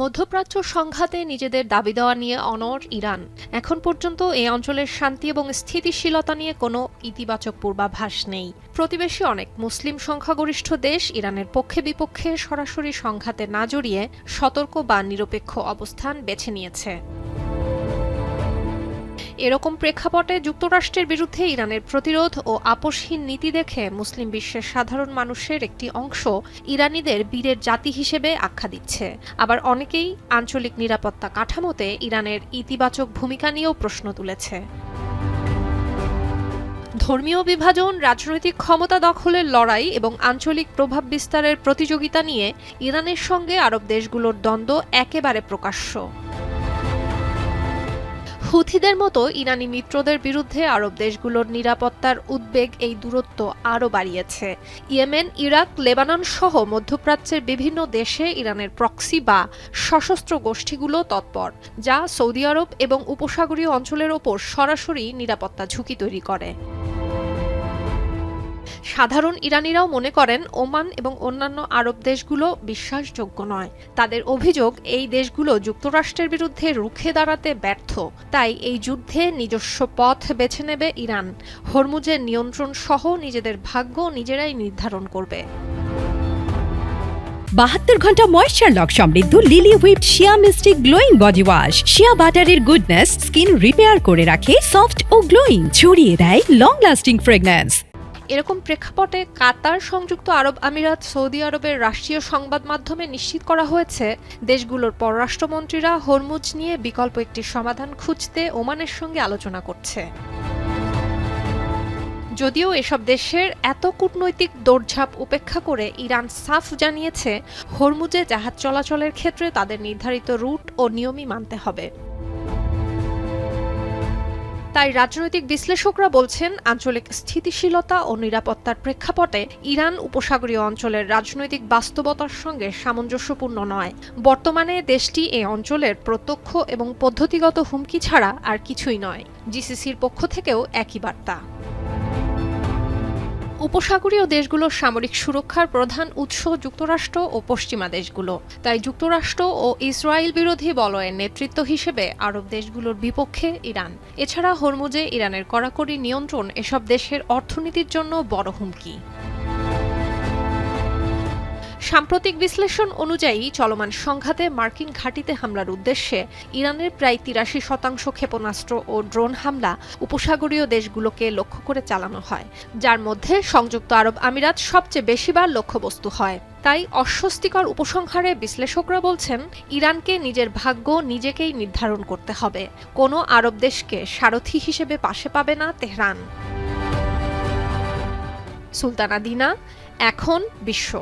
মধ্যপ্রাচ্য সংঘাতে নিজেদের দাবি দেওয়া নিয়ে অনড় ইরান। এখন পর্যন্ত এই অঞ্চলের শান্তি এবং স্থিতিশীলতা নিয়ে কোনো ইতিবাচক পূর্বাভাস নেই। প্রতিবেশী অনেক মুসলিম সংখ্যাগরিষ্ঠ দেশ ইরানের পক্ষে বিপক্ষে সরাসরি সংঘাতে না জড়িয়ে সতর্ক বা নিরপেক্ষ অবস্থান বেছে নিয়েছে। এরকম প্রেক্ষাপটে যুক্তরাষ্ট্রের বিরুদ্ধে ইরানের প্রতিরোধ ও আপোষহীন নীতি দেখে মুসলিম বিশ্বের সাধারণ মানুষের একটি অংশ ইরানিদের বীরের জাতি হিসেবে আখ্যা দিচ্ছে। আবার অনেকেই আঞ্চলিক নিরাপত্তা কাঠামোতে ইরানের ইতিবাচক ভূমিকা নিয়েও প্রশ্ন তুলেছে। ধর্মীয় বিভাজন, রাজনৈতিক ক্ষমতা দখলের লড়াই এবং আঞ্চলিক প্রভাব বিস্তারের প্রতিযোগিতা নিয়ে ইরানের সঙ্গে আরব দেশগুলোর দ্বন্দ্ব একেবারে প্রকাশ্য। হুথিদের মতো ইরানি মিত্রদের বিরুদ্ধে আরব দেশগুলোর নিরাপত্তার উদ্বেগ এই দূরত্ব আরও বাড়িয়েছে। ইয়েমেন, ইরাক, লেবানন সহ মধ্যপ্রাচ্যের বিভিন্ন দেশে ইরানের প্রক্সি বা সশস্ত্র গোষ্ঠীগুলো তৎপর, যা সৌদি আরব এবং উপসাগরীয় অঞ্চলের ওপর সরাসরি নিরাপত্তা ঝুঁকি তৈরি করে। সাধারণ ইরানিরাও মনে করেন ওমান এবং অন্যান্য আরব দেশগুলো বিশ্বাসযোগ্য নয়। তাদের অভিযোগ, এই দেশগুলো যুক্তরাষ্ট্রের বিরুদ্ধে রুখে দাঁড়াতে ব্যর্থ। তাই এই যুদ্ধে নিজস্ব পথ বেছে নেবে ইরান। হরমুজের নিয়ন্ত্রণ সহ নিজেদের ভাগ্য নিজেরাই নির্ধারণ করবে। 72 ঘন্টা ময়েশ্চার লক সমৃদ্ধ লিলি হুইপড শিয়া মিস্টিক গ্লোয়িং বডি ওয়াশ। শিয়া বাটারের গুডনেস স্কিন রিপেয়ার করে রাখে সফট ও গ্লোয়িং, ছড়িয়ে দেয় লং লাস্টিং ফ্রেগন্যান্স। এরকম প্রেক্ষাপটে কাতার, সংযুক্ত আরব আমিরাত, সৌদি আরবের রাষ্ট্রীয় সংবাদ মাধ্যমে নিশ্চিত করা হয়েছে দেশগুলোর পররাষ্ট্রমন্ত্রীরা হরমুজ নিয়ে বিকল্প একটি সমাধান খুঁজতে ওমানের সঙ্গে আলোচনা করছে। যদিও এসব দেশের এত কূটনৈতিক দৌড়ঝাঁপ উপেক্ষা করে ইরান সাফ জানিয়েছে, হরমুজে জাহাজ চলাচলের ক্ষেত্রে তাদের নির্ধারিত রুট ও নিয়মই মানতে হবে। তাই রাজনৈতিক বিশ্লেষকরা বলছেন, আঞ্চলিক স্থিতিশীলতা ও নিরাপত্তার প্রেক্ষাপটে ইরান উপসাগরীয় অঞ্চলের রাজনৈতিক বাস্তবতার সঙ্গে সামঞ্জস্যপূর্ণ নয়। বর্তমানে দেশটি এই অঞ্চলের প্রত্যক্ষ এবং পদ্ধতিগত হুমকি ছাড়া আর কিছুই নয়। জিসিসির পক্ষ থেকেও একই বার্তা। উপসাগরীয় দেশগুলোর সামরিক সুরক্ষার প্রধান উৎস যুক্তরাষ্ট্র ও পশ্চিমা দেশগুলো। তাই যুক্তরাষ্ট্র ও ইসরায়েল বিরোধী বলয়ের নেতৃত্ব হিসেবে আরব দেশগুলোর বিপক্ষে ইরান। এছাড়া হরমুজে ইরানের কড়াকড়ি নিয়ন্ত্রণ এসব দেশের অর্থনীতির জন্য বড় হুমকি। সাম্প্রতিক বিশ্লেষণ অনুযায়ী চলমান সংঘাতে মার্কিন ঘাঁটিতে হামলার উদ্দেশ্যে ইরানের প্রায় 83% ক্ষেপণাস্ত্র ও ড্রোন হামলা উপসাগরীয় দেশগুলোকে লক্ষ্য করে চালানো হয়, যার মধ্যে সংযুক্ত আরব আমিরাত সবচেয়ে বেশিবার লক্ষ্যবস্তু হয়। তাই অস্বস্তিকর উপসংহারে বিশ্লেষকরা বলছেন, ইরানকে নিজের ভাগ্য নিজেকেই নির্ধারণ করতে হবে। কোনো আরব দেশকে সারথি হিসেবে পাশে পাবে না তেহরান। সুলতানা দিনা, এখন বিশ্ব।